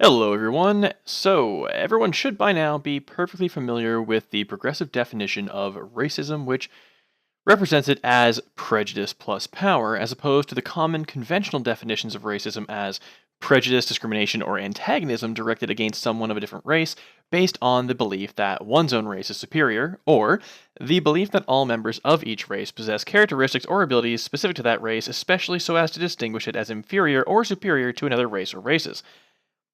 Hello, everyone. So, everyone should by now be perfectly familiar with the progressive definition of racism, which represents it as prejudice plus power, as opposed to the common conventional definitions of racism as prejudice, discrimination, or antagonism directed against someone of a different race based on the belief that one's own race is superior, or the belief that all members of each race possess characteristics or abilities specific to that race, especially so as to distinguish it as inferior or superior to another race or races.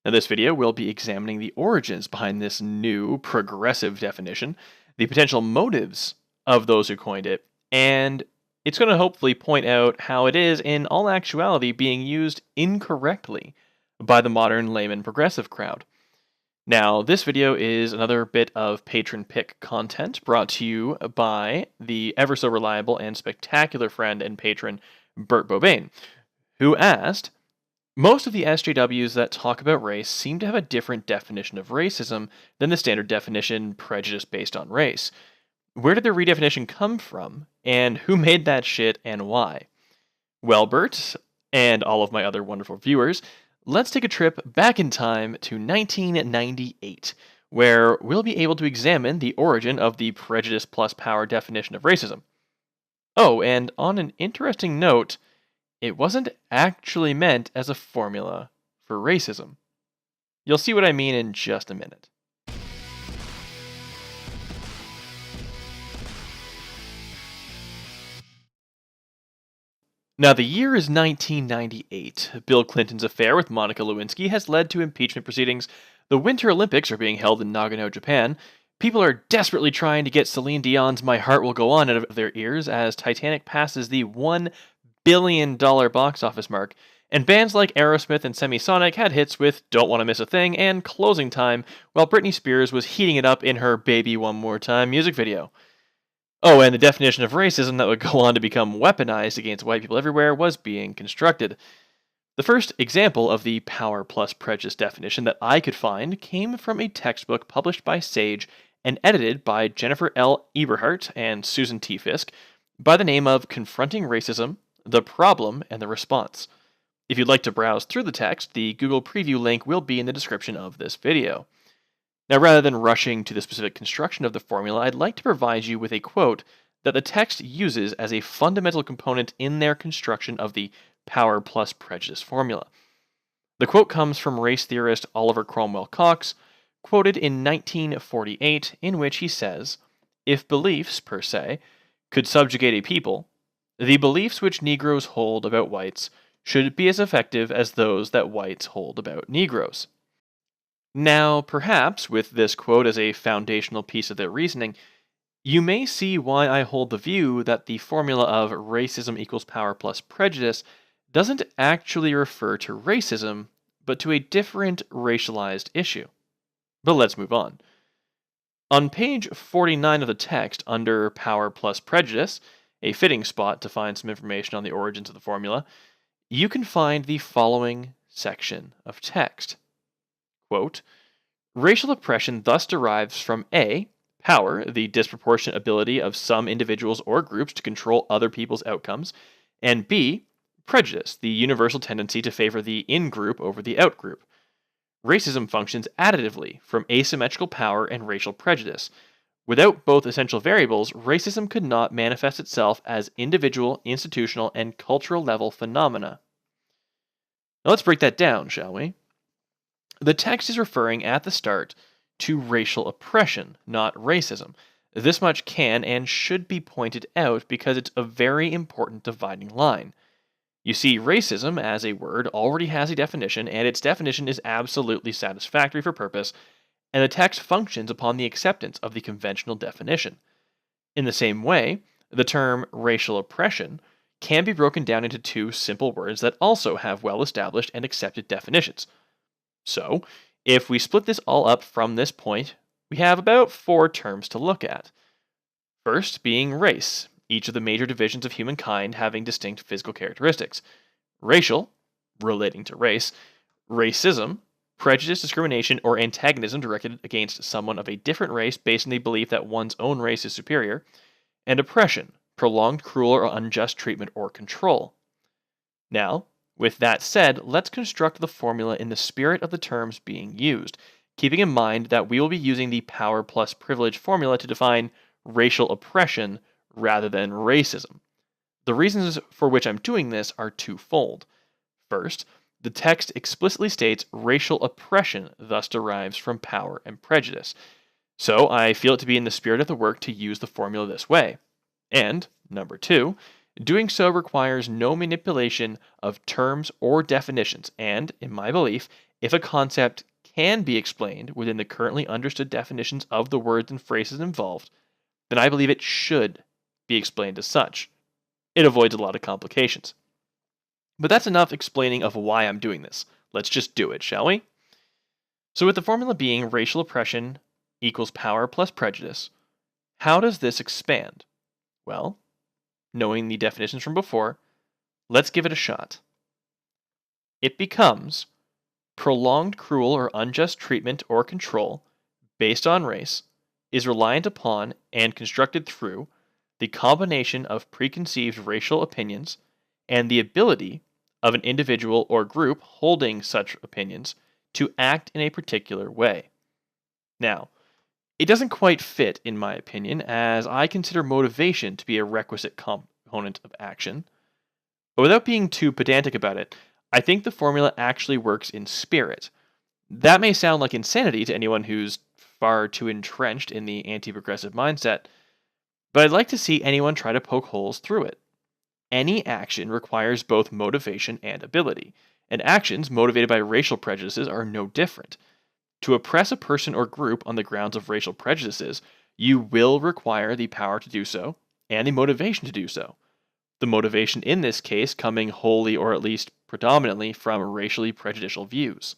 Now, this video will be examining the origins behind this new progressive definition, the potential motives of those who coined it, and it's going to hopefully point out how it is, in all actuality, being used incorrectly by the modern layman progressive crowd. Now, this video is another bit of patron pick content brought to you by the ever so reliable and spectacular friend and patron Bert Bobain, who asked, most of the SJWs that talk about race seem to have a different definition of racism than the standard definition prejudice based on race. Where did their redefinition come from, and who made that shit and why? Well, Bert, and all of my other wonderful viewers, let's take a trip back in time to 1998, where we'll be able to examine the origin of the prejudice plus power definition of racism. Oh, and on an interesting note, it wasn't actually meant as a formula for racism. You'll see what I mean in just a minute. Now, the year is 1998. Bill Clinton's affair with Monica Lewinsky has led to impeachment proceedings. The Winter Olympics are being held in Nagano, Japan. People are desperately trying to get Celine Dion's My Heart Will Go On out of their ears as Titanic passes the $1 billion box office mark, and bands like Aerosmith and Semisonic had hits with Don't Wanna Miss a Thing and Closing Time, while Britney Spears was heating it up in her Baby One More Time music video. Oh, and the definition of racism that would go on to become weaponized against white people everywhere was being constructed. The first example of the power plus prejudice definition that I could find came from a textbook published by Sage and edited by Jennifer L. Eberhardt and Susan T. Fisk by the name of Confronting Racism, the Problem, and the Response. If you'd like to browse through the text, the Google Preview link will be in the description of this video. Now, rather than rushing to the specific construction of the formula, I'd like to provide you with a quote that the text uses as a fundamental component in their construction of the power plus prejudice formula. The quote comes from race theorist Oliver Cromwell Cox, quoted in 1948, in which he says, "If beliefs, per se, could subjugate a people, the beliefs which Negroes hold about whites should be as effective as those that whites hold about Negroes." Now, perhaps, with this quote as a foundational piece of their reasoning, you may see why I hold the view that the formula of racism equals power plus prejudice doesn't actually refer to racism, but to a different racialized issue. But let's move on. On page 49 of the text, under Power plus Prejudice, a fitting spot to find some information on the origins of the formula, you can find the following section of text. Quote, "Racial oppression thus derives from A, power, the disproportionate ability of some individuals or groups to control other people's outcomes, and B, prejudice, the universal tendency to favor the in-group over the out-group. Racism functions additively from asymmetrical power and racial prejudice. Without both essential variables, racism could not manifest itself as individual, institutional, and cultural level phenomena." Now let's break that down, shall we? The text is referring at the start to racial oppression, not racism. This much can and should be pointed out because it's a very important dividing line. You see, racism as a word already has a definition, and its definition is absolutely satisfactory for purpose, and the text functions upon the acceptance of the conventional definition. In the same way, the term racial oppression can be broken down into two simple words that also have well-established and accepted definitions. So, if we split this all up from this point, we have about 4 terms to look at. First being race, each of the major divisions of humankind having distinct physical characteristics. Racial, relating to race. Racism, prejudice, discrimination, or antagonism directed against someone of a different race based on the belief that one's own race is superior. And oppression, prolonged cruel or unjust treatment or control. Now, With that said, let's construct the formula in the spirit of the terms being used, keeping in mind that we will be using the power plus privilege formula to define racial oppression rather than racism. The reasons for which I'm doing this are twofold. First, the text explicitly states racial oppression thus derives from power and prejudice. So I feel it to be in the spirit of the work to use the formula this way. And, number two, doing so requires no manipulation of terms or definitions, and, in my belief, if a concept can be explained within the currently understood definitions of the words and phrases involved, then I believe it should be explained as such. It avoids a lot of complications. But that's enough explaining of why I'm doing this. Let's just do it, shall we? So with the formula being racial oppression equals power plus prejudice, how does this expand? Well, knowing the definitions from before, let's give it a shot. It becomes prolonged cruel or unjust treatment or control based on race is reliant upon and constructed through the combination of preconceived racial opinions and the ability of an individual or group holding such opinions to act in a particular way. Now, it doesn't quite fit, in my opinion, as I consider motivation to be a requisite component of action. But without being too pedantic about it, I think the formula actually works in spirit. That may sound like insanity to anyone who's far too entrenched in the anti-progressive mindset, but I'd like to see anyone try to poke holes through it. Any action requires both motivation and ability, and actions motivated by racial prejudices are no different. To oppress a person or group on the grounds of racial prejudices, you will require the power to do so, and the motivation to do so. The motivation in this case coming wholly or at least predominantly from racially prejudicial views.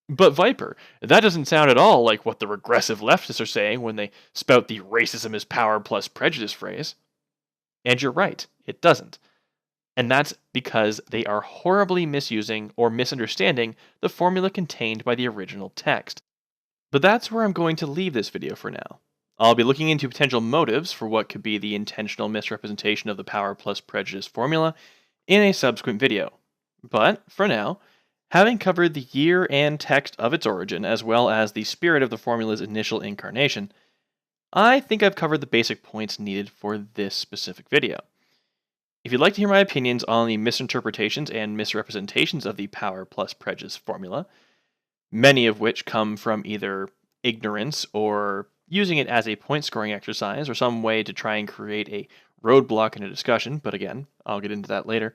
But Viper, that doesn't sound at all like what the regressive leftists are saying when they spout the racism is power plus prejudice phrase. And you're right, it doesn't. And that's because they are horribly misusing or misunderstanding the formula contained by the original text. But that's where I'm going to leave this video for now. I'll be looking into potential motives for what could be the intentional misrepresentation of the power plus prejudice formula in a subsequent video. But, for now, having covered the year and text of its origin as well as the spirit of the formula's initial incarnation, I think I've covered the basic points needed for this specific video. If you'd like to hear my opinions on the misinterpretations and misrepresentations of the power plus prejudice formula, many of which come from either ignorance or using it as a point scoring exercise or some way to try and create a roadblock in a discussion, but again, I'll get into that later,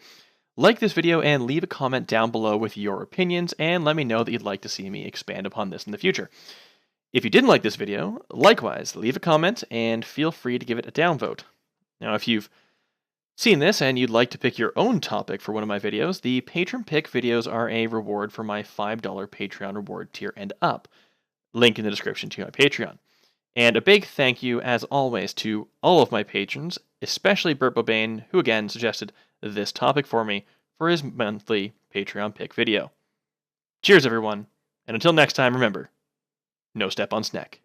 like this video and leave a comment down below with your opinions and let me know that you'd like to see me expand upon this in the future. If you didn't like this video, likewise, leave a comment and feel free to give it a downvote. Now, if you've seen this and you'd like to pick your own topic for one of my videos, the Patron Pick videos are a reward for my $5 Patreon reward tier and up. Link in the description to my Patreon. And a big thank you, as always, to all of my patrons, especially Burt Bobain, who again suggested this topic for me for his monthly Patreon Pick video. Cheers, everyone, and until next time, remember, no step on snack.